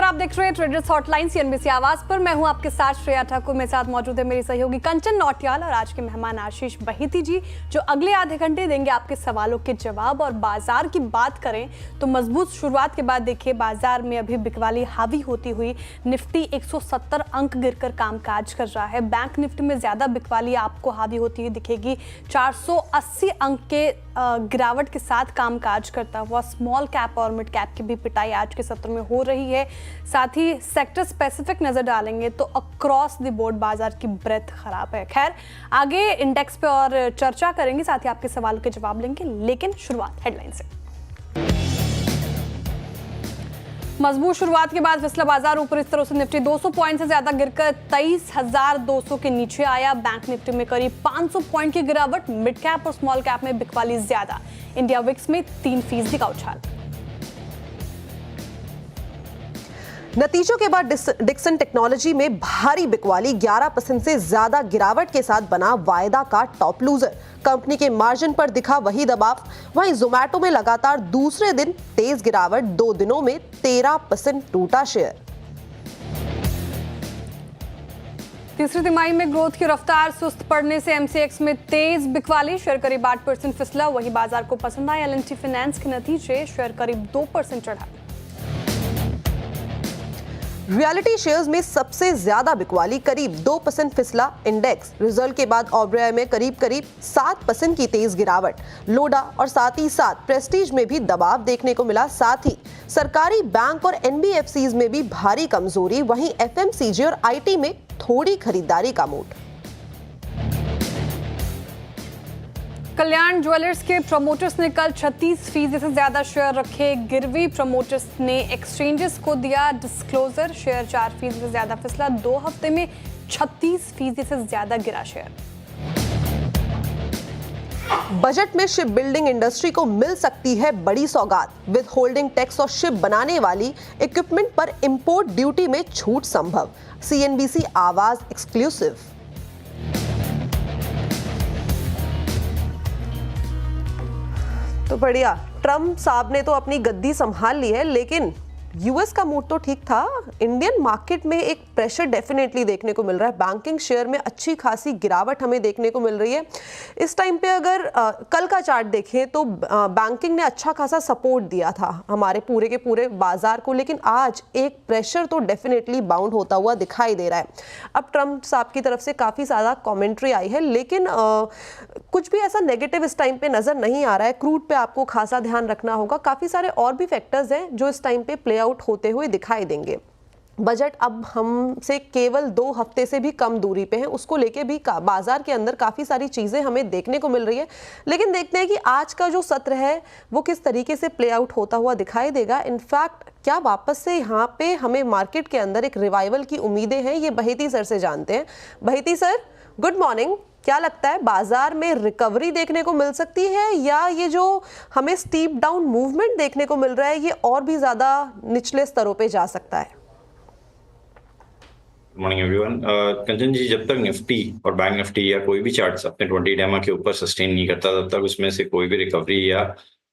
आप देख रहे हैं ट्रेडर्स हॉटलाइन सीएनबीसी आवाज पर। मैं हूं आपके साथ श्रेया ठाकुर। मेरे साथ मौजूद है मेरी सहयोगी कंचन नौटियाल और आज के मेहमान आशीष बहिती जी, जो अगले आधे घंटे देंगे आपके सवालों के जवाब। और बाजार की बात करें तो मजबूत शुरुआत के बाद देखिए बाजार में अभी बिकवाली हावी होती हुई निफ्टी 170 अंक गिरकर कामकाज कर रहा है। बैंक निफ्टी में ज्यादा बिकवाली आपको हावी होती हुई दिखेगी। 480 अंक के गिरावट के साथ कामकाज करता हुआ स्मॉल कैप और मिड कैप की भी पिटाई आज के सत्र में हो रही है। साथ ही सेक्टर स्पेसिफिक नजर डालेंगे तो अक्रॉस द बोर्ड बाजार की ब्रेथ खराब है। खैर, आगे इंडेक्स पे और चर्चा करेंगे, साथ ही आपके सवालों के जवाब लेंगे, लेकिन शुरुआत हेडलाइन से। मजबूत शुरुआत के बाद फिसला बाजार ऊपर इस तरह से निफ्टी 200 पॉइंट से ज्यादा गिरकर 23,200 के नीचे आया। बैंक निफ्टी में करीब 500 पॉइंट की गिरावट। मिड कैप और स्मॉल कैप में बिकवाली ज्यादा। इंडिया विक्स में 3% का उछाल। नतीजों के बाद डिक्सन टेक्नोलॉजी में भारी बिकवाली। 11% से ज्यादा गिरावट के साथ बना वायदा का टॉप लूजर। कंपनी के मार्जिन पर दिखा वही दबाव। वहीं जोमैटो में लगातार दूसरे दिन तेज गिरावट। 2 दिनों में 13% टूटा शेयर। तीसरी तिमाही में ग्रोथ की रफ्तार सुस्त पड़ने से एमसीएक्स में तेज बिकवाली। शेयर करीब 8% फिसला। वही बाजार को पसंद आए एल&टी फाइनेंस के नतीजे। शेयर करीब 2% चढ़ा। रियलिटी शेयर्स में सबसे ज्यादा बिकवाली, करीब 2% फिसला। इंडेक्स रिजल्ट के बाद ओबेरॉय में करीब 7% की तेज गिरावट। लोडा और साथ ही साथ प्रेस्टीज में भी दबाव देखने को मिला। साथ ही सरकारी बैंक और एनबीएफसीज में भी भारी कमजोरी। वहीं एफएमसीजी और आईटी में थोड़ी खरीदारी का मूड। कल्याण ज्वेलर्स के प्रमोटर्स ने कल 36% से ज्यादा शेयर रखे गिरवी। प्रमोटर्स ने एक्सचेंजेस को दिया डिस्क्लोजर। शेयर 4% से ज्यादा फिसला। 2 हफ्ते में 36% से ज्यादा गिरा शेयर। बजट में शिप बिल्डिंग इंडस्ट्री को मिल सकती है बड़ी सौगात। विद होल्डिंग टैक्स और शिप बनाने वाली इक्विपमेंट पर इंपोर्ट ड्यूटी में छूट संभव। सीएनबीसी आवाज एक्सक्लूसिव। तो बढ़िया, ट्रम्प साहब ने तो अपनी गद्दी संभाल ली है, लेकिन यूएस का मूड तो ठीक था। इंडियन मार्केट में एक प्रेशर डेफिनेटली देखने को मिल रहा है। बैंकिंग शेयर में अच्छी खासी गिरावट हमें देखने को मिल रही है। इस टाइम पे अगर कल का चार्ट देखें तो बैंकिंग ने अच्छा खासा सपोर्ट दिया था हमारे पूरे के पूरे बाजार को, लेकिन आज एक प्रेशर तो डेफिनेटली बाउंड होता हुआ दिखाई दे रहा है। अब ट्रम्प साहब की तरफ से काफ़ी ज़्यादा कॉमेंट्री आई है, लेकिन कुछ भी ऐसा नेगेटिव इस टाइम पे नज़र नहीं आ रहा है। क्रूड पे आपको खासा ध्यान रखना होगा। काफ़ी सारे और भी फैक्टर्स हैं जो इस टाइम पे प्ले आउट होते हुए दिखाई देंगे। बजट अब हमसे केवल 2 हफ्ते से भी कम दूरी पे है, उसको लेके भी बाजार के अंदर काफ़ी सारी चीज़ें हमें देखने को मिल रही है। लेकिन देखते हैं कि आज का जो सत्र है वो किस तरीके से प्ले आउट होता हुआ दिखाई देगा। इनफैक्ट क्या वापस से यहाँ पे हमें मार्केट के अंदर एक रिवाइवल की उम्मीदें हैं, ये बहिती सर से जानते हैं। बहिती सर, गुड मॉर्निंग। क्या लगता है बाजार में रिकवरी देखने को मिल सकती है, या ये जो हमें स्टीप डाउन मूवमेंट देखने को मिल रहा है ये और भी ज्यादा निचले स्तरों पे जा सकता है? Morning everyone. कंचन जी, जब तक निफ्टी और बैंक निफ्टी या कोई भी चार्ट अपने 20 डेमा के ऊपर सस्टेन नहीं करता, तब तक उसमें से कोई भी रिकवरी या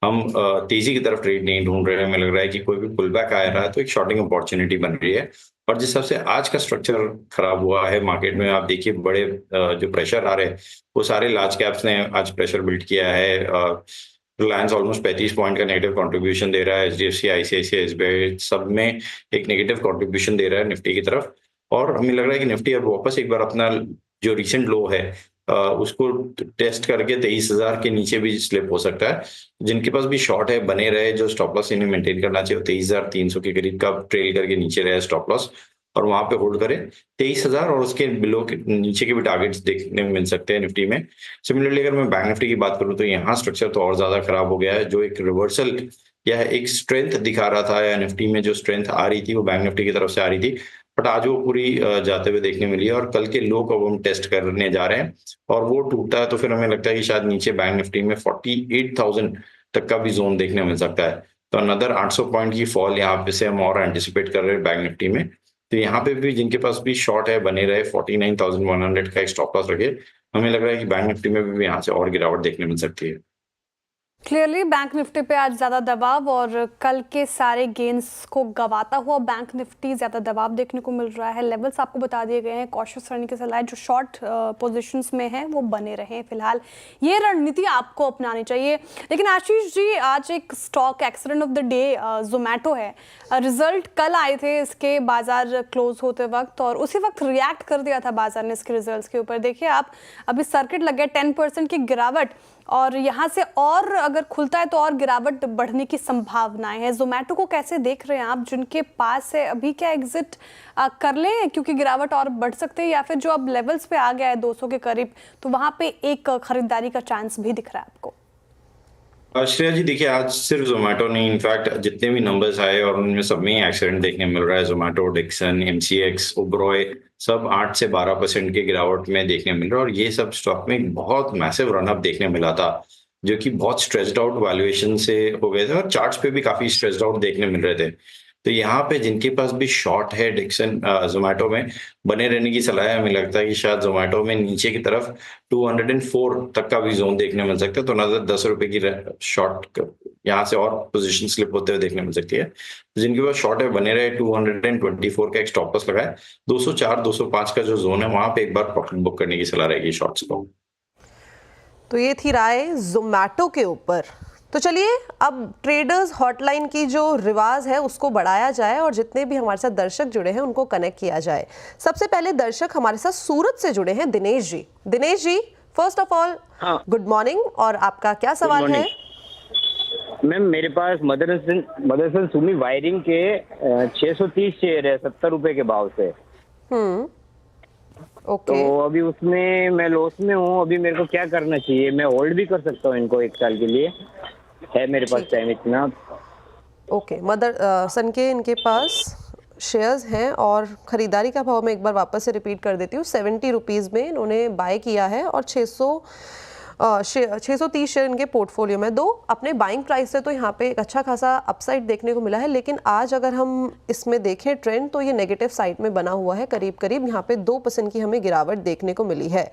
हम तेजी की तरफ ट्रेड नहीं ढूंढ रहे हैं। हमें लग रहा है कि कोई भी पुल बैक आ रहा है तो एक शॉर्टिंग अपॉर्चुनिटी बन रही है। और जिस हिसाब से आज का स्ट्रक्चर खराब हुआ है मार्केट में, आप देखिए बड़े जो प्रेशर आ रहे हैं वो सारे लार्ज कैप्स ने आज प्रेशर बिल्ड किया है। रिलायंस ऑलमोस्ट 35 पॉइंट का नेगेटिव कंट्रीब्यूशन दे रहा है। एचडीएफसी, आईसीआईसीआई, एसबीआई सब में एक नेगेटिव कंट्रीब्यूशन दे रहा है निफ्टी की तरफ। और हमें लग रहा है कि निफ्टी अब वापस एक बार अपना जो रिसेंट लो है उसको टेस्ट करके 23,000 के नीचे भी स्लिप हो सकता है। जिनके पास भी शॉर्ट है बने रहे, जो स्टॉप लॉस इन्हें मेंटेन करना चाहिए 23,300 के करीब का ट्रेल करके नीचे रहे स्टॉप लॉस, और वहां पे होल्ड करें 23,000 और उसके बिलो के नीचे के भी टारगेट्स देखने में मिल सकते हैं निफ्टी में। सिमिलरली अगर मैं बैंक निफ्टी की बात करूं तो यहाँ स्ट्रक्चर तो और ज्यादा खराब हो गया है। जो एक रिवर्सल या एक स्ट्रेंथ दिखा रहा था, या निफ्टी में जो स्ट्रेंथ आ रही थी वो बैंक निफ्टी की तरफ से आ रही थी, बट आज वो पूरी जाते हुए देखने मिली है। और कल के लो को हम टेस्ट करने जा रहे हैं और वो टूटता है तो फिर हमें लगता है कि शायद नीचे बैंक निफ्टी में 48,000 तक का भी जोन देखने मिल सकता है। तो अनदर 800 पॉइंट की फॉल यहाँ पे से हम और एंटिसिपेट कर रहे हैं बैंक निफ्टी में। तो यहाँ पे भी जिनके पास भी शॉर्ट है बने रहे, 49,100 का एक स्टॉप लॉस रखे। हमें लग रहा है कि बैंक निफ्टी में भी यहाँ से और गिरावट देखने मिल सकती है। क्लियरली बैंक निफ्टी पे आज ज्यादा दबाव और कल के सारे गेन्स को गवाता हुआ बैंक निफ्टी ज्यादा दबाव देखने को मिल रहा है। लेवल्स आपको बता दिए गए हैं, कॉशियस रहने की सलाह है। जो शॉर्ट पोजीशंस में है वो बने रहे फिलहाल, ये रणनीति आपको अपनानी चाहिए। लेकिन आशीष जी, आज एक stock accident of the day Zomato है। रिजल्ट कल आए थे इसके बाजार क्लोज होते वक्त और उसी वक्त रिएक्ट कर दिया था बाजार ने इसके रिजल्ट्स के ऊपर। देखिए आप, अभी सर्किट लग गया 10% की गिरावट और यहाँ से और अगर खुलता है तो और गिरावट बढ़ने की संभावनाएं हैं। जोमैटो को कैसे देख रहे हैं आप, जिनके पास है अभी क्या एग्जिट कर लें क्योंकि गिरावट और बढ़ सकते हैं, या फिर जो अब लेवल्स पे आ गया है 200 के करीब तो वहाँ पे एक खरीदारी का चांस भी दिख रहा है आपको? श्रेया जी, देखिए आज सिर्फ जोमेटो नहीं, इनफैक्ट जितने भी नंबर्स आए और उनमें सब में एक्सीडेंट देखने मिल रहा है। जोमेटो, डिक्सन, एमसीएक्स, ओबरॉय सब 8 से 12% की गिरावट में देखने मिल रहा है। और ये सब स्टॉक में बहुत मैसिव रनअप देखने मिला था, जो कि बहुत स्ट्रेस्ड आउट वैल्यूएशन से हो गए थे और चार्ट्स पे भी काफी स्ट्रेस्ड आउट देखने मिल रहे थे। तो यहाँ पे जिनके पास भी शॉर्ट है डिक्सन जोमेटो में, बने रहने की सलाह है। हमें लगता है कि शायद जोमेटो में नीचे की तरफ 204 तक का भी जोन देखने मिल सकता है, तो नजर 10 रुपए की शॉर्ट यहाँ से और पोजीशन स्लिप होते हुए देखने मिल सकती है। जिनके पास शॉर्ट है बने रहे, 224 का एक स्टॉप लॉस लगाए। 204 205 का जो जोन है वहां पे एक बार प्रॉफिट बुक करने की सलाह रहेगी शॉर्ट्स को। तो ये थी राय जोमैटो के ऊपर। तो चलिए अब ट्रेडर्स हॉटलाइन की जो रिवाज है उसको बढ़ाया जाए और जितने भी हमारे साथ दर्शक जुड़े हैं उनको कनेक्ट किया जाए। सबसे पहले दर्शक हमारे साथ सूरत से जुड़े हैं, Dinesh ji. Dinesh ji, first of all good morning, और आपका क्या सवाल है? मैम, मेरे पास मदरसन सुमी वायरिंग के 630 शेयर है 70 रुपए के भाव से। ओके। तो अभी उसमें मैं लॉस में हूँ। अभी मेरे को क्या करना चाहिए? मैं होल्ड भी कर सकता हूँ इनको 1 साल के लिए, है मेरे पास टाइम इतना। ओके, मदरसन के इनके पास शेयर्स हैं और खरीदारी का भाव मैं एक बार वापस से रिपीट कर देती हूँ। 70 रुपीज़ में इन्होंने बाय किया है और 630 शेयर इनके पोर्टफोलियो में। दो अपने बाइंग प्राइस से तो यहाँ पे एक अच्छा खासा अपसाइड देखने को मिला है, लेकिन आज अगर हम इसमें देखें ट्रेंड तो ये नेगेटिव साइड में बना हुआ है। करीब करीब यहाँ पे 2% की हमें गिरावट देखने को मिली है।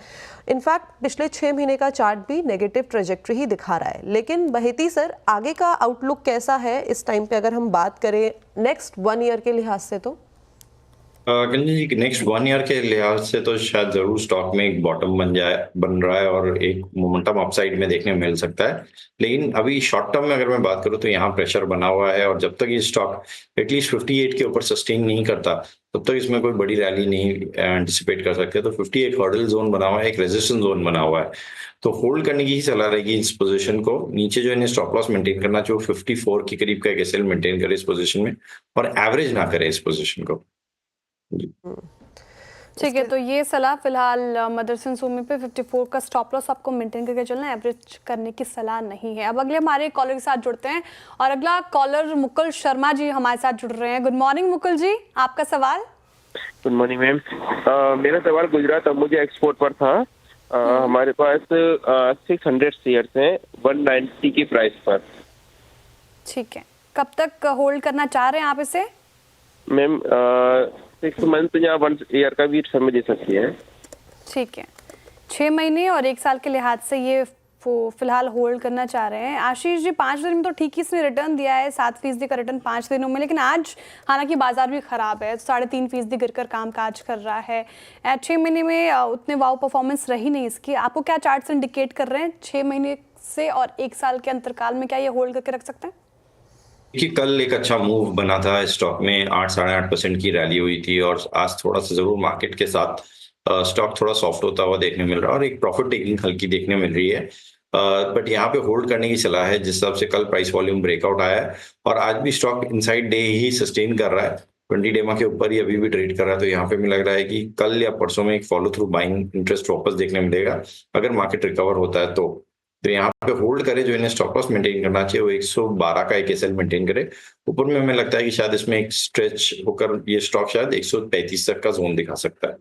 इनफैक्ट पिछले 6 महीने का चार्ट भी नेगेटिव ट्रेजेक्ट्री ही दिखा रहा है। लेकिन बहेती सर, आगे का आउटलुक कैसा है इस टाइम पे अगर हम बात करें नेक्स्ट 1 ईयर के लिहाज से? तो कंचन जी, नेक्स्ट 1 ईयर के लिहाज से तो शायद जरूर स्टॉक में एक बॉटम बन रहा है और एक मोमेंटम अपसाइड में देखने मिल सकता है। लेकिन अभी शॉर्ट टर्म में अगर मैं बात करूं तो यहाँ प्रेशर बना हुआ है और जब तक ये स्टॉक एटलीस्ट 58 के ऊपर सस्टेन नहीं करता तब तक इसमें कोई बड़ी रैली नहीं एंटिसिपेट कर सकते। तो 58 हर्डल जोन बना हुआ है, एक रेजिस्टेंस जोन बना हुआ है, तो होल्ड करने की ही सलाह रहेगी इस पोजीशन को। नीचे जो इन्हें स्टॉप लॉस मेंटेन करना चाहिए 54 के करीब का एक एसएल मेंटेन करे इस पोजीशन में और एवरेज ना करे इस पोजीशन को। ठीक है, तो ये सलाह फिलहाल मदरसन सुमी पे 54 का स्टॉप लॉस आपको मेंटेन करके चलना है, एवरेज करने की सलाह नहीं है। अब अगले हमारे कॉलर के साथ जुड़ते हैं और अगला कॉलर मुकुल शर्मा जी हमारे साथ जुड़ रहे हैं। गुड मॉर्निंग मुकुल जी, आपका सवाल? गुड मॉर्निंग मैम, मेरा सवाल गुजरात अंबुजा एक्सपोर्ट पर था। हमारे पास 600 शेयर्स हैं 190 की प्राइस पर। ठीक है, कब तक होल्ड करना चाह रहे हैं आप इसे? मैम 6 मंथ या 1 ईयर का भी समय दे सकती है। ठीक है, 6 महीने और 1 साल के लिहाज से ये फिलहाल होल्ड करना चाह रहे हैं। आशीष जी, 5 दिन में तो ठीक ही इसने रिटर्न दिया है, 7% का रिटर्न 5 दिनों में, लेकिन आज हालांकि बाजार भी खराब है, 3.5% गिरकर कामकाज कर रहा है। 6 महीने में उतने वाव परफॉर्मेंस रही नहीं इसकी। आपको क्या चार्ट्स इंडिकेट कर रहे हैं 6 महीने से और 1 साल के अंतरकाल में क्या ये होल्ड करके रख सकते हैं? कि कल एक अच्छा मूव बना था स्टॉक में, 8-8.5% की रैली हुई थी और आज थोड़ा सा जरूर मार्केट के साथ स्टॉक थोड़ा सॉफ्ट होता हुआ देखने मिल रहा है और एक प्रॉफिट टेकिंग हल्की देखने मिल रही है। बट यहाँ पे होल्ड करने की सलाह है। जिस हिसाब से कल प्राइस वॉल्यूम ब्रेकआउट आया है और आज भी स्टॉक इनसाइड डे ही सस्टेन कर रहा है, 20 डेमा के ऊपर ही अभी भी ट्रेड कर रहा है, तो यहाँ पे मुझे लग रहा है कि कल या परसों में एक फॉलो थ्रू बाइंग इंटरेस्ट वापस देखने मिलेगा अगर मार्केट रिकवर होता है तो यहाँ पे होल्ड करे। जो इन्हें स्टॉप लॉस मेंटेन करना चाहिए वो 112 का एक एसएल मेंटेन करे। ऊपर में हमें लगता है कि शायद इसमें एक स्ट्रेच होकर ये स्टॉक शायद 135 तक का जोन दिखा सकता है।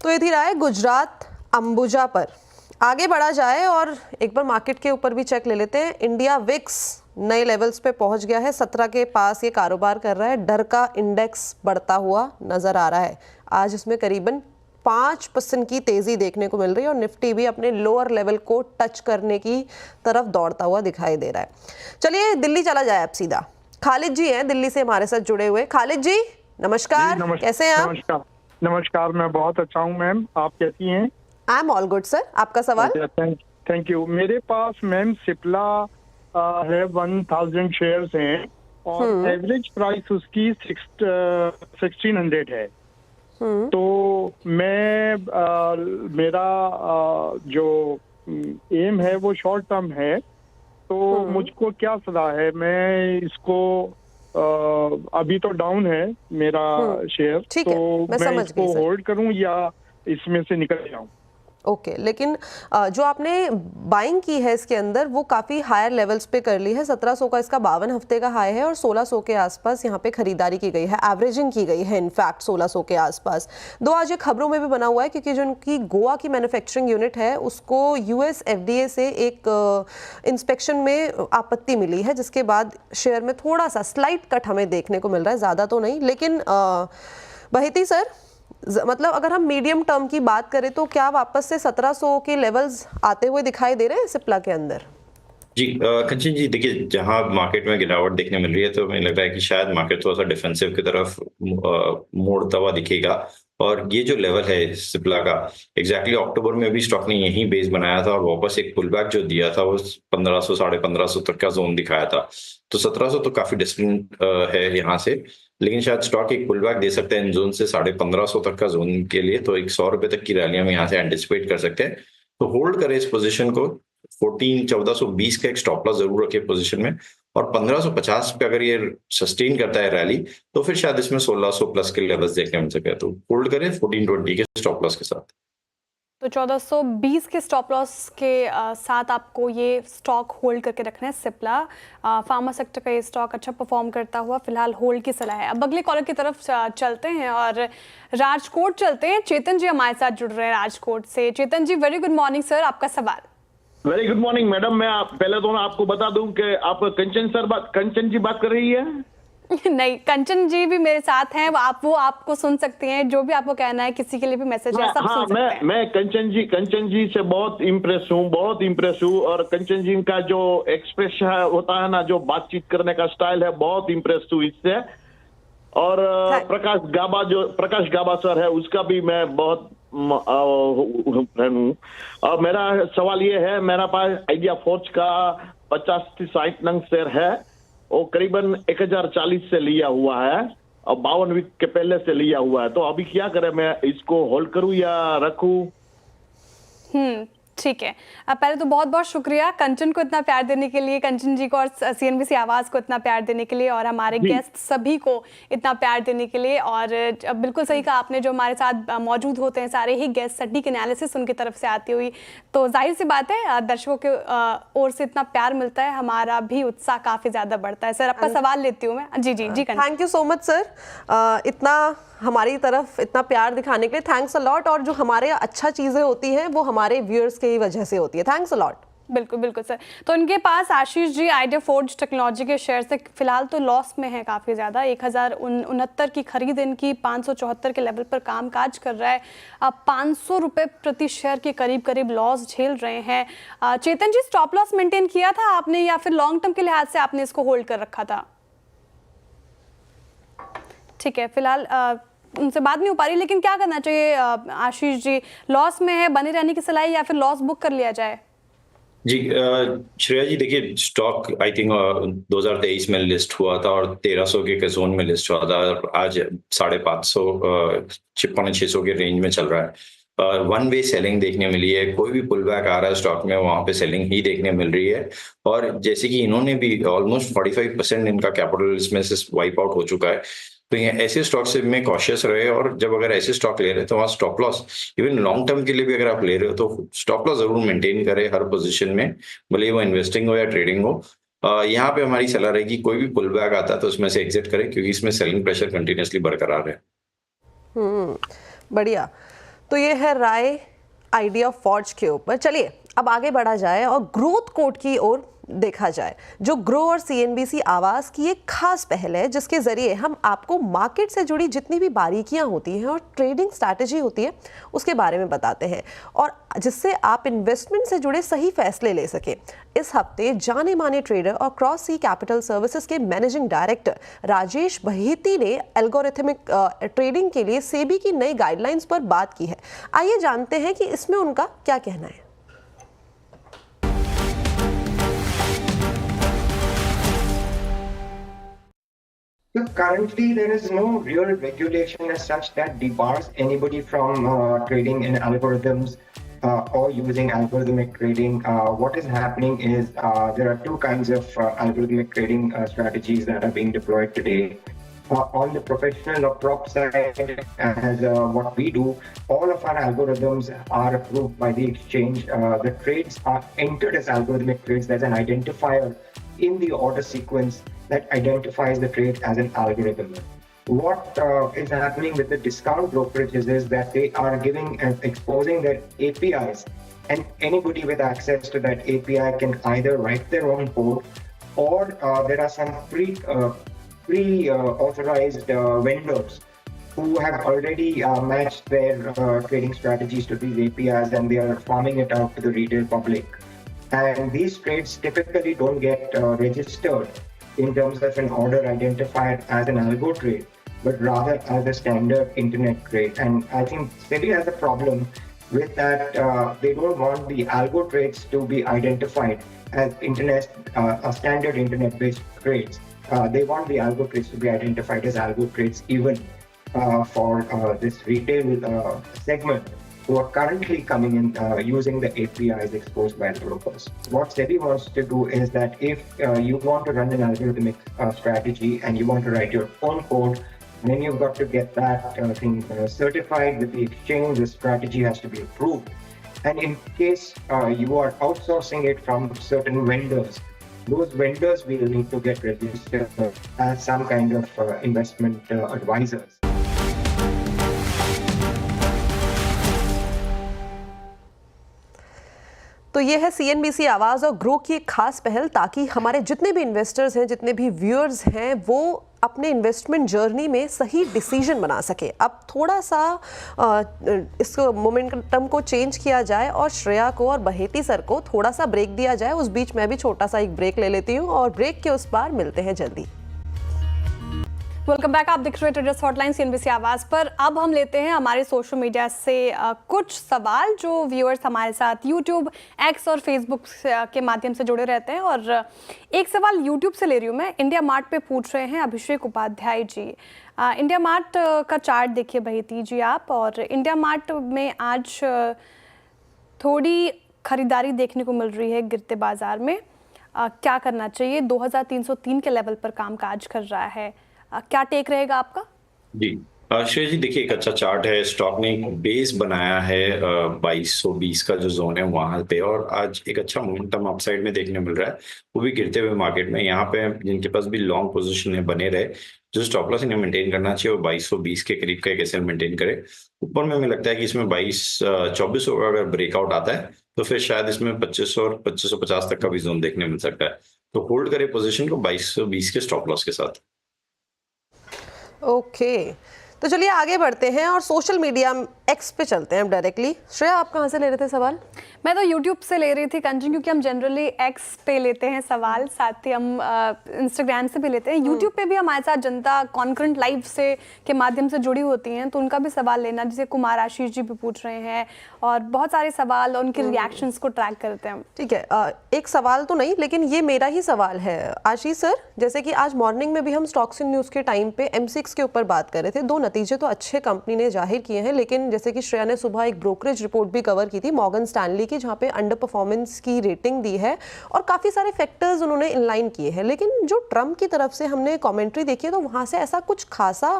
तो ये थी राय गुजरात अंबुजा पर। आगे बढ़ा जाए और एक बार मार्केट के ऊपर भी चेक ले लेते हैं। इंडिया विक्स नए लेवल्स पे पहुंच गया है, 17 के पास ये कारोबार कर रहा है। डर का इंडेक्स बढ़ता हुआ नजर आ रहा है। आज इसमें करीबन 5% की तेजी देखने को मिल रही है और निफ्टी भी अपने लोअर लेवल को टच करने की तरफ दौड़ता हुआ दिखाई दे रहा है। चलिए दिल्ली चला जाए अब सीधा। खालिद जी हैं दिल्ली से हमारे साथ जुड़े हुए। खालिद जी नमस्कार, कैसे हैं आप? नमस्कार, मैं बहुत अच्छा हूँ मैम, आप कैसी हैं? I am all good sir. आपका सवाल? Thank you. मेरे पास मैम सिप्ला है 1000 शेयर्स हैं और एवरेज प्राइस उसकी 1600 है। तो मैं मेरा जो एम है वो शॉर्ट टर्म है, तो मुझको क्या सलाह है? मैं इसको अभी तो डाउन है मेरा शेयर, तो मैं इसको होल्ड करूं या इसमें से निकल जाऊं? ओके, लेकिन जो आपने बाइंग की है इसके अंदर वो काफ़ी हायर लेवल्स पे कर ली है। 1700 का इसका 52 हफ्ते का हाई है और 1600 के आसपास यहाँ पे खरीदारी की गई है, एवरेजिंग की गई है इनफैक्ट 1600 के आसपास। दो आज ये खबरों में भी बना हुआ है क्योंकि जो उनकी गोवा की मैन्युफैक्चरिंग यूनिट है उसको US FDA से एक इंस्पेक्शन में आपत्ति मिली है, जिसके बाद शेयर में थोड़ा सा स्लाइट कट हमें देखने को मिल रहा है, ज़्यादा तो नहीं। लेकिन बहिती सर, मतलब अगर हम मीडियम टर्म की बात करें तो क्या वापस से 1700 के लेवल्स आते हुए दिखाई दे रहे हैं सिप्ला के अंदर? जी कंचन जी, देखिए जहां मार्केट में गिरावट देखने मिल रही है तो मुझे लग रहा है कि शायद मार्केट थोड़ा सा डिफेंसिव की तरफ मोड़ता हुआ दिखेगा। और ये जो लेवल है सिप्ला का, एग्जैक्टली अक्टूबर में भी स्टॉक ने यही बेस बनाया था और वापस एक पुल बैक जो दिया था वो 1500 1550 तक का जोन दिखाया था। तो 1700 तो काफी डिस्टेंट है यहाँ से, लेकिन शायद स्टॉक एक पुल बैक दे सकते हैं इन जोन से 1550 तक का जोन के लिए। तो एक 100 रुपए तक की रैली हम यहाँ से एंटिसिपेट कर सकते हैं। तो होल्ड करें इस पोजीशन को। 14,1420 का एक स्टॉप लॉस जरूर रखे पोजीशन में, और 1550 पे अगर ये सस्टेन करता है रैली तो फिर शायद इसमें 1600 प्लस के लेवल्स देखने मिल सके। तो होल्ड करें 1420 के स्टॉप लॉस के साथ। तो 1420 के स्टॉप लॉस के साथ आपको ये स्टॉक होल्ड करके रखना है। सिप्ला फार्मा सेक्टर का ये स्टॉक अच्छा परफॉर्म करता हुआ फिलहाल होल्ड की सलाह है। अब अगले कॉलर की तरफ चलते हैं और राजकोट चलते हैं। चेतन जी हमारे साथ जुड़ रहे हैं राजकोट से। चेतन जी वेरी गुड मॉर्निंग सर, आपका सवाल। Very good morning madam. मैं पहले तो आपको बता दूं कि आप कंचन जी बात कर रही है? नहीं, कंचन जी भी मेरे साथ हैं, वो आपको सुन सकती हैं, जो भी आपको कहना है, किसी के लिए भी मैसेज है सब सुन सकते हैं। मैं कंचन जी से बहुत इम्प्रेस हूँ और कंचन जी का जो एक्सप्रेस होता है ना, जो बातचीत करने का स्टाइल है, बहुत इम्प्रेस हूँ इससे। और प्रकाश गाबा सर है, उसका भी मैं बहुत फैन हूँ। और मेरा सवाल ये है, मेरा पास आइडिया फोर्ज का 50 से 60 नंग शेयर है, वो करीबन 1040 से लिया हुआ है और 52 वीक के पहले से लिया हुआ है। तो अभी क्या करें, मैं इसको होल्ड करूं या रखूं? ठीक है। पहले तो बहुत बहुत शुक्रिया कंचन को इतना प्यार देने के लिए, कंचन जी को और CNBC आवाज़ को इतना प्यार देने के लिए, और हमारे गेस्ट सभी को इतना प्यार देने के लिए। और बिल्कुल सही कहा आपने, जो हमारे साथ मौजूद होते हैं सारे ही गेस्ट, सटीक एनालिसिस उनकी तरफ से आती हुई, तो जाहिर सी बात है दर्शकों के ओर से इतना प्यार मिलता है, हमारा भी उत्साह काफ़ी ज़्यादा बढ़ता है। सर आपका सवाल लेती हूँ मैं। जी जी जी। Thank you so much sir, इतना हमारी तरफ इतना प्यार दिखाने के लिए थैंक्स अ लॉट। और जो हमारे अच्छा चीज़ें होती हैं वो हमारे व्यूअर्स की वजह से होती है। Thanks a lot. बिल्कुल बिल्कुल सर। तो इनके पास Ashish ji idea forge technology के शेयर से फिलहाल तो लॉस में है काफ़ी ज़्यादा। 1069 की खरीद इनकी 574 के लेवल पर काम काज कर रहा है। अब 500 रुपये प्रति शेयर के करीब लॉस झेल रहे हैं। चेतन जी, स्टॉप लॉस मेंटेन किया था आपने या फिर लॉन्ग टर्म के लिहाज से आपने इसको होल्ड कर रखा था? ठीक है, फिलहाल उनसे बात नहीं हो पा रही, लेकिन क्या करना चाहिए आशीष जी? लॉस में है, बने रहने की सलाह या फिर लॉस बुक कर लिया जाए? जी श्रेया जी, देखिए स्टॉक आई थिंक 2023 में लिस्ट हुआ था और 1300 के जोन में लिस्ट हुआ था। आज 550 600 के रेंज में चल रहा है। वन वे सेलिंग देखने मिली है, कोई भी पुल बैक आ रहा है स्टॉक में वहां पे सेलिंग ही देखने मिल रही है। और जैसे कि इन्होंने भी ऑलमोस्ट 45% इनका कैपिटल इसमें से वाइप आउट हो चुका है। तो ये ऐसे स्टॉक से में कॉशियस रहे, और जब अगर ऐसे स्टॉक ले रहे हैं तो वहाँ stop loss even long term के लिए भी अगर आप ले रहे हो तो स्टॉप लॉस जरूर मेंटेन करें हर पोजीशन में, भले वो इन्वेस्टिंग हो या ट्रेडिंग हो। यहाँ पे हमारी सलाह रहेगी कोई भी पुल बैक आता है तो उसमें से एग्जिट करें, क्योंकि इसमें सेलिंग प्रेशर कंटिन्यूसली बरकरार है। बढ़िया। तो ये है राय आइडिया फोर्ज के ऊपर। चलिए अब आगे बढ़ा जाए और ग्रोथ कोड की ओर देखा जाए, जो ग्रो और सीएनबीसी आवाज़ की एक खास पहल है जिसके ज़रिए हम आपको मार्केट से जुड़ी जितनी भी बारीकियां होती हैं और ट्रेडिंग स्ट्रैटेजी होती है उसके बारे में बताते हैं और जिससे आप इन्वेस्टमेंट से जुड़े सही फैसले ले सकें। इस हफ्ते जाने माने ट्रेडर और क्रॉस सी कैपिटल सर्विसेज के मैनेजिंग डायरेक्टर राजेश बहेती ने एल्गोरिथमिक ट्रेडिंग के लिए सेबी की नई गाइडलाइंस पर बात की है। आइए जानते हैं कि इसमें उनका क्या कहना है। So currently, there is no real regulation as such that debars anybody from trading in algorithms or using algorithmic trading. What is happening is there are two kinds of algorithmic trading strategies that are being deployed today. On the professional or prop side, as what we do, all of our algorithms are approved by the exchange. The trades are entered as algorithmic trades. There's an identifier in the order sequence that identifies the trade as an algorithm. What is happening with the discount brokerages is that they are giving and exposing their APIs, and anybody with access to that API can either write their own code or there are some pre-authorized vendors who have already matched their trading strategies to these APIs and they are farming it out to the retail public. And these trades typically don't get registered in terms of an order identified as an algo trade, but rather as a standard internet trade. And I think SEBI has a problem with that. They don't want the algo trades to be identified as standard internet-based trades. They want the algo trades to be identified as algo trades even for this retail segment who are currently coming in using the APIs exposed by the brokers. What SEBI wants to do is that if you want to run an algorithmic strategy and you want to write your own code, then you've got to get that thing certified with the exchange. The strategy has to be approved. And in case you are outsourcing it from certain vendors, those vendors will need to get registered as some kind of investment advisors. तो ये है CNBC आवाज़ और grow की एक खास पहल ताकि हमारे जितने भी इन्वेस्टर्स हैं, जितने भी व्यूअर्स हैं, वो अपने इन्वेस्टमेंट जर्नी में सही डिसीजन बना सके। अब थोड़ा सा इसको मोमेंटम को चेंज किया जाए और श्रेया को और बहेती सर को थोड़ा सा ब्रेक दिया जाए। उस बीच मैं भी छोटा सा एक ब्रेक ले लेती हूँ और ब्रेक के उस पार मिलते हैं जल्दी। Welcome back. आप देख रहे हैं ट्रेडर्स हॉटलाइन सीएनबीसी आवाज पर। अब हम लेते हैं हमारे सोशल मीडिया से कुछ सवाल जो व्यूअर्स हमारे साथ यूट्यूब, एक्स और फेसबुक के माध्यम से जुड़े रहते हैं। और एक सवाल यूट्यूब से ले रही हूँ मैं। इंडिया मार्ट पे पूछ रहे हैं अभिषेक उपाध्याय जी। इंडिया मार्ट का चार्ट देखिए बहेती जी आप, और इंडिया मार्ट में आज थोड़ी खरीदारी देखने को मिल रही है गिरते बाजार में। क्या करना चाहिए? 2303 के लेवल पर कामकाज कर रहा है। क्या टेक रहेगा आपका? जी श्रेया जी, देखिए एक अच्छा चार्ट है। स्टॉक ने एक बेस बनाया है 2220 का जो जोन है वहां पे, और आज एक अच्छा मोमेंटम अपसाइड में देखने मिल रहा है, वो भी गिरते हुए मार्केट में। यहाँ पे जिनके पास भी लॉन्ग पोजीशन है बने रहे, जो स्टॉप लॉस इन्हें मेंटेन करना चाहिए और 2220 के करीब का एक एसएल मेंटेन करे। ऊपर में हमें लगता है कि इसमें 2400 का अगर ब्रेकआउट आता है तो फिर शायद इसमें 2500 और 2550 तक का भी जोन देखने मिल सकता है। तो होल्ड करे पोजीशन को 2220 के स्टॉप लॉस के साथ। ओके तो चलिए आगे बढ़ते हैं और सोशल मीडिया एक्स पे चलते हैं डायरेक्टली। श्रेया, आप कहाँ से ले रहे थे सवाल? मैं तो यूट्यूब से ले रही थी कंचन, क्योंकि हम जनरली एक्स पे लेते हैं सवाल, साथ ही हम इंस्टाग्राम से भी लेते हैं। यूट्यूब पे भी हमारे साथ जनता कॉन्करेंट लाइव से के माध्यम से जुड़ी होती हैं, तो उनका भी सवाल लेना, जैसे कुमार आशीष जी भी पूछ रहे हैं और बहुत सारे सवाल और उनके रिएक्शंस को ट्रैक करते हैं। ठीक है, एक सवाल तो नहीं, लेकिन ये मेरा ही सवाल है आशीष सर। जैसे कि आज मॉर्निंग में भी हम स्टॉक्स इन न्यूज़ के टाइम पे M6 के ऊपर बात कर रहे थे। 2 नतीजे तो अच्छे कंपनी ने जाहिर किए हैं, लेकिन जैसे कि श्रेया ने सुबह एक ब्रोकरेज रिपोर्ट भी कवर की थी मॉर्गन स्टैनली की, जहाँ पे अंडर परफॉर्मेंस की रेटिंग दी है और काफ़ी सारे फैक्टर्स उन्होंने इनलाइन किए हैं। लेकिन जो ट्रम्प की तरफ से हमने कमेंट्री देखी है तो वहाँ से ऐसा कुछ खासा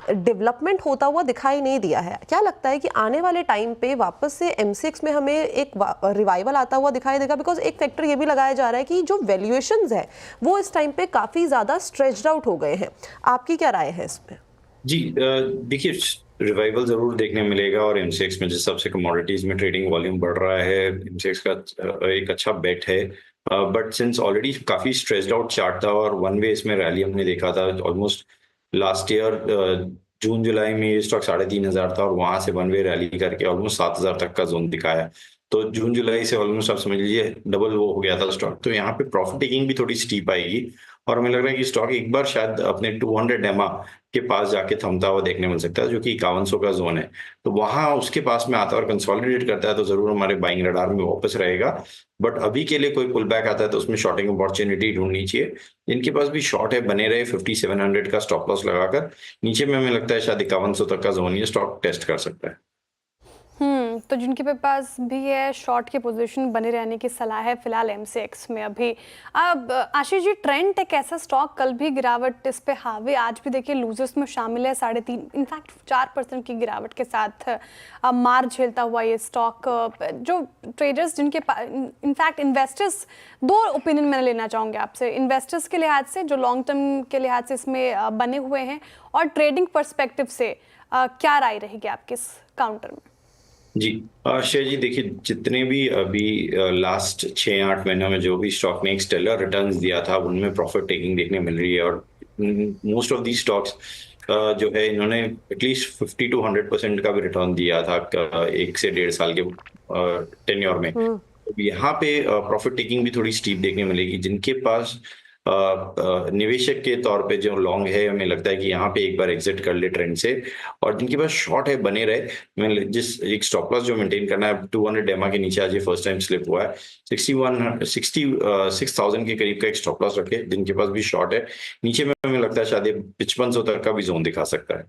डेवलपमेंट होता हुआ दिखाई नहीं दिया है। क्या लगता है कि आने वाले टाइम पे वापस से M6 में हमें एक रिवाइवल आता हुआ दिखाई देगा? बिकॉज एक फैक्टर ये भी लगाया जा रहा है कि जो वैल्यूएशंस है वो इस टाइम पे काफ़ी ज़्यादा स्ट्रेच्ड आउट हो गए हैं। आपकी क्या राय है इसमें? जी देखिए, रिवाइवल जरूर देखने मिलेगा और M6 में जिस हिसाब से कमोडिटीज में ट्रेडिंग वॉल्यूम बढ़ रहा है, M6 का एक अच्छा बेट है। बट सिंस ऑलरेडी काफी स्ट्रेस्ड आउट चार्ट था और वन वे इसमें रैली हमने देखा था ऑलमोस्ट लास्ट ईयर जून जुलाई में ये स्टॉक 3,500 था और वहां से वन वे रैली करके ऑलमोस्ट 7,000 तक का जोन दिखाया। तो जून जुलाई से ऑलमोस्ट आप समझ लीजिए डबल वो हो गया था स्टॉक। तो यहाँ पे प्रॉफिट टेकिंग भी थोड़ी स्टीप आएगी और हमें लग रहा है कि स्टॉक एक बार शायद अपने 200 EMA के पास जाके थमता हुआ देखने मिल सकता है, जो कि 5100 का जोन है। तो वहां उसके पास में आता है और कंसोलिडेट करता है तो जरूर हमारे बाइंग रडार में वापस रहेगा। बट अभी के लिए कोई पुल बैक आता है तो उसमें शॉर्टिंग अपॉर्चुनिटी ढूंढनी चाहिए। जिनके पास भी शॉर्ट है बने रहे 5700 का स्टॉप लॉस लगाकर। नीचे में हमें लगता है शायद 5100 तक का जोन ये स्टॉक टेस्ट कर सकता है। तो जिनके पास भी है शॉर्ट की पोजीशन बने रहने की सलाह है फिलहाल MCX में अभी। अब आशीष जी, ट्रेंड एक ऐसा स्टॉक कल भी गिरावट इस पे हावी, आज भी देखिए लूजर्स में शामिल है, 3.5 इनफैक्ट 4% की गिरावट के साथ मार झेलता हुआ ये स्टॉक। जो ट्रेडर्स जिनके इनफैक्ट इन्वेस्टर्स, दो ओपिनियन मैंने लेना चाहूँगी आपसे, इन्वेस्टर्स के लिहाज से जो लॉन्ग टर्म के लिहाज से इसमें बने हुए हैं और ट्रेडिंग पर्सपेक्टिव से क्या राय रहेगी आपके इस काउंटर में? जी श्रेय जी, देखिए जितने भी अभी लास्ट 6-8 महीनों में जो भी स्टॉक ने एक स्टेलर रिटर्न्स दिया था उनमें प्रॉफिट टेकिंग देखने मिल रही है और मोस्ट ऑफ दी स्टॉक्स जो है इन्होंने एटलीस्ट 50 to 100% का भी रिटर्न दिया था 1 से 1.5 साल के टेन्योर में। यहाँ पे प्रॉफिट टेकिंग भी थोड़ी स्टीप देखने मिलेगी। जिनके पास निवेशक के तौर पे जो लॉन्ग है हमें लगता है कि यहाँ पे एक बार एग्जिट कर ले ट्रेंड से, और जिनके पास शॉर्ट है बने रहे। मैं जिस एक स्टॉप लॉस जो मेंटेन करना है 200 EMA के नीचे आज ये फर्स्ट टाइम स्लिप हुआ है, 66,000 के करीब का एक स्टॉप लॉस रखे। जिनके पास भी शॉर्ट है नीचे में हमें लगता है शायद 5500 तक का भी जोन दिखा सकता है।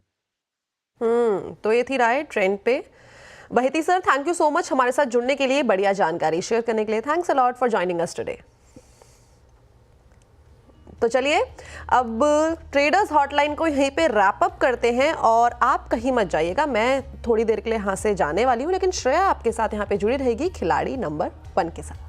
तो ये थी राय ट्रेंड पे। बहिती sir, thank you so much हमारे साथ जुड़ने के लिए, बढ़िया जानकारी शेयर करने के लिए। Thanks a lot for joining us today. तो चलिए अब ट्रेडर्स हॉटलाइन को यहीं पे रैप अप करते हैं और आप कहीं मत जाइएगा, मैं थोड़ी देर के लिए यहाँ से जाने वाली हूँ, लेकिन श्रेया आपके साथ यहाँ पे जुड़ी रहेगी खिलाड़ी नंबर 1 के साथ।